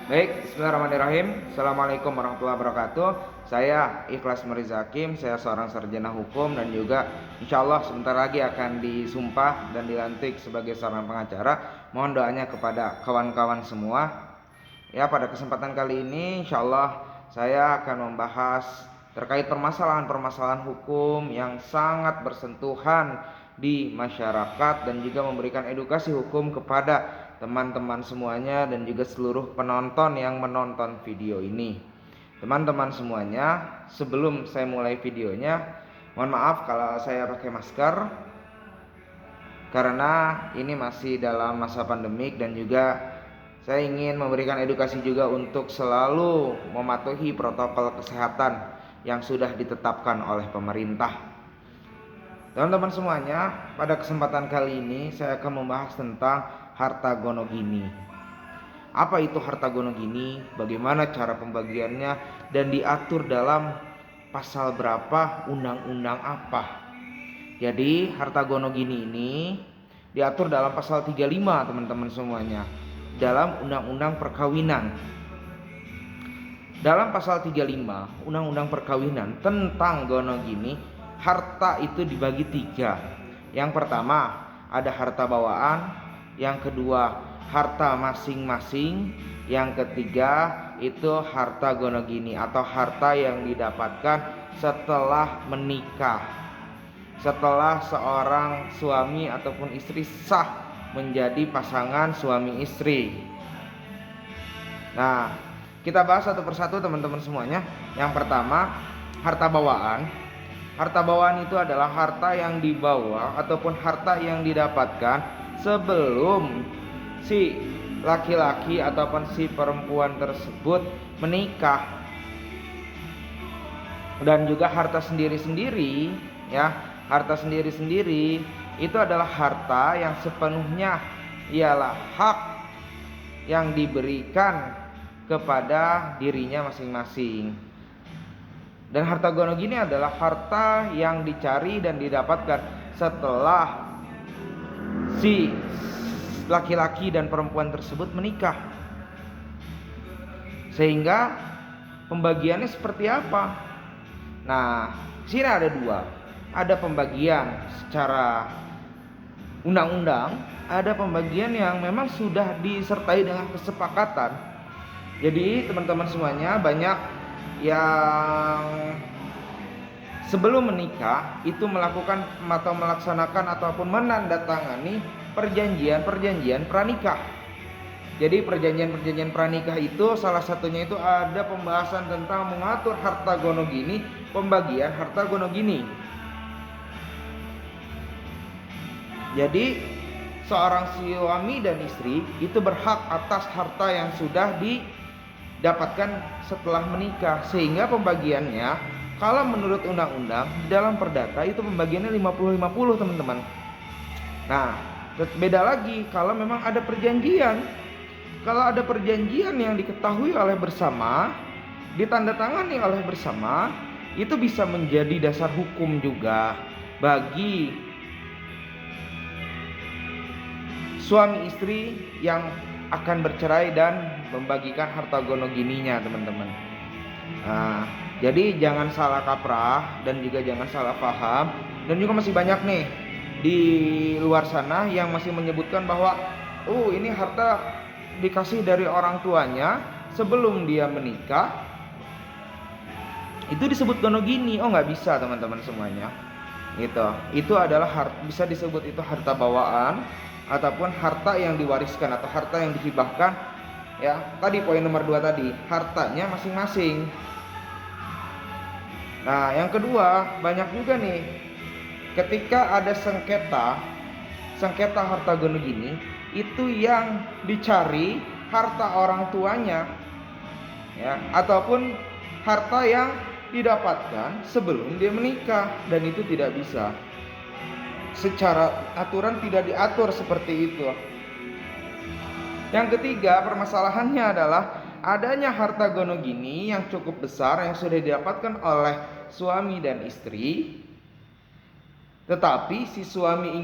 Baik, bismillahirrahmanirrahim. Assalamualaikum warahmatullahi wabarakatuh. Saya Ikhlas Mirza Hakim, saya seorang sarjana hukum dan juga insya Allah sebentar lagi akan disumpah dan dilantik sebagai seorang pengacara. Mohon doanya kepada kawan-kawan semua. Ya, pada kesempatan kali ini insya Allah saya akan membahas terkait permasalahan-permasalahan hukum yang sangat bersentuhan di masyarakat dan juga memberikan edukasi hukum kepada teman-teman semuanya dan juga seluruh penonton yang menonton video ini. Teman-teman semuanya, sebelum saya mulai videonya, mohon maaf kalau saya pakai masker karena ini masih dalam masa pandemik dan juga saya ingin memberikan edukasi juga untuk selalu mematuhi protokol kesehatan yang sudah ditetapkan oleh pemerintah. Teman-teman semuanya, pada kesempatan kali ini saya akan membahas tentang harta gonogini. Apa itu harta gonogini? Bagaimana cara pembagiannya dan diatur dalam pasal berapa, undang-undang apa? Jadi harta gonogini ini diatur dalam pasal 35 teman-teman semuanya, dalam undang-undang perkawinan. Dalam pasal 35 undang-undang perkawinan tentang gonogini, harta itu dibagi 3. Yang pertama ada harta bawaan, yang kedua harta masing-masing, yang ketiga itu harta gonogini atau harta yang didapatkan setelah menikah, setelah seorang suami ataupun istri sah menjadi pasangan suami istri. Nah, kita bahas satu persatu teman-teman semuanya. Yang pertama, harta bawaan. Harta bawaan itu adalah harta yang dibawa ataupun harta yang didapatkan sebelum si laki-laki ataupun si perempuan tersebut menikah. Dan juga harta sendiri-sendiri, ya, harta sendiri-sendiri itu adalah harta yang sepenuhnya ialah hak yang diberikan kepada dirinya masing-masing. Dan harta gonogini adalah harta yang dicari dan didapatkan setelah si laki-laki dan perempuan tersebut menikah. Sehingga pembagiannya seperti apa? Nah, sini ada 2. Ada pembagian secara undang-undang, ada pembagian yang memang sudah disertai dengan kesepakatan. Jadi teman-teman semuanya, banyak yang sebelum menikah itu melakukan atau melaksanakan ataupun menandatangani perjanjian pranikah. Jadi perjanjian pranikah itu salah satunya itu ada pembahasan tentang mengatur harta gonogini, pembagian harta gonogini. Jadi seorang suami dan istri itu berhak atas harta yang sudah didapatkan setelah menikah, sehingga pembagiannya kalau menurut undang-undang di dalam perdata itu pembagiannya 50-50 teman-teman. Nah, beda lagi kalau memang ada perjanjian. Kalau ada perjanjian yang diketahui oleh bersama, ditandatangani oleh bersama, itu bisa menjadi dasar hukum juga bagi suami istri yang akan bercerai dan membagikan harta gonogininya teman-teman. Nah, jadi jangan salah kaprah dan juga jangan salah paham. Dan juga masih banyak nih di luar sana yang masih menyebutkan bahwa ini harta dikasih dari orang tuanya sebelum dia menikah, itu disebut gonogini. Oh, nggak bisa teman-teman semuanya. Itu adalah bisa disebut itu harta bawaan ataupun harta yang diwariskan atau harta yang dihibahkan. Ya, tadi poin nomor 2 tadi, hartanya masing-masing. Nah, yang kedua, banyak juga nih ketika ada sengketa harta gonogini, itu yang dicari harta orang tuanya, ya, ataupun harta yang didapatkan sebelum dia menikah, dan itu tidak bisa. Secara aturan tidak diatur seperti itu. Yang ketiga, permasalahannya adalah adanya harta gonogini yang cukup besar yang sudah didapatkan oleh suami dan istri, tetapi si suami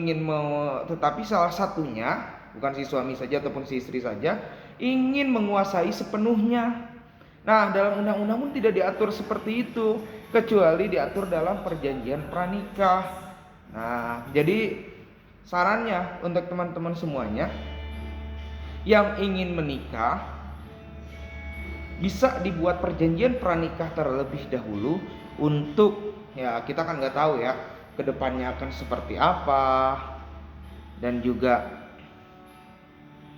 tetapi salah satunya, bukan si suami saja ataupun si istri saja, ingin menguasai sepenuhnya. Nah, dalam undang-undang pun tidak diatur seperti itu, kecuali diatur dalam perjanjian pranikah. Nah, jadi sarannya untuk teman-teman semuanya yang ingin menikah, bisa dibuat perjanjian pranikah terlebih dahulu untuk, ya kita kan nggak tahu ya kedepannya akan seperti apa, dan juga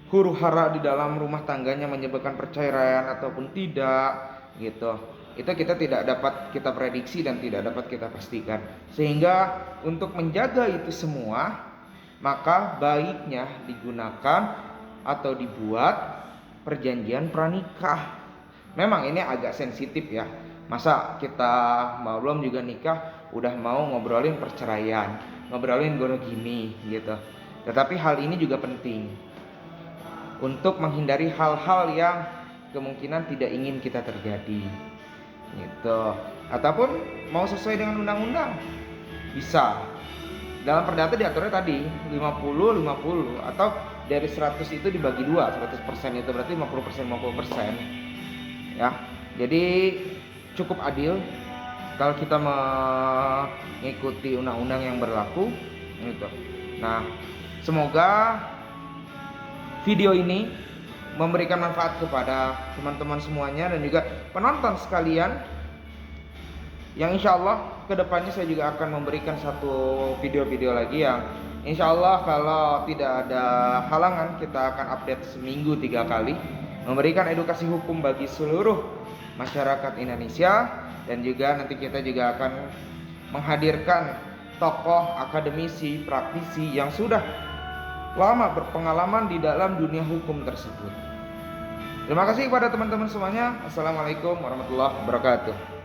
huru hara di dalam rumah tangganya menyebabkan perceraian ataupun tidak gitu. Itu kita tidak dapat kita prediksi dan tidak dapat kita pastikan. Sehingga untuk menjaga itu semua, maka baiknya digunakan atau dibuat perjanjian pranikah. Memang ini agak sensitif ya. Masa kita belum juga nikah udah mau ngobrolin perceraian, ngobrolin gono gini gitu. Tetapi hal ini juga penting untuk menghindari hal-hal yang kemungkinan tidak ingin kita terjadi gitu. Ataupun mau sesuai dengan undang-undang bisa. Dalam perdata diaturnya tadi 50-50, atau dari 100 itu dibagi 2, 100% itu berarti 50% ya. Jadi cukup adil kalau kita mengikuti undang-undang yang berlaku gitu. Nah, semoga video ini memberikan manfaat kepada teman-teman semuanya dan juga penonton sekalian, yang insya Allah kedepannya saya juga akan memberikan satu video-video lagi yang insya Allah kalau tidak ada halangan kita akan update seminggu 3 kali, memberikan edukasi hukum bagi seluruh masyarakat Indonesia. Dan juga nanti kita juga akan menghadirkan tokoh akademisi, praktisi yang sudah lama berpengalaman di dalam dunia hukum tersebut. Terima kasih kepada teman-teman semuanya. Assalamualaikum warahmatullahi wabarakatuh.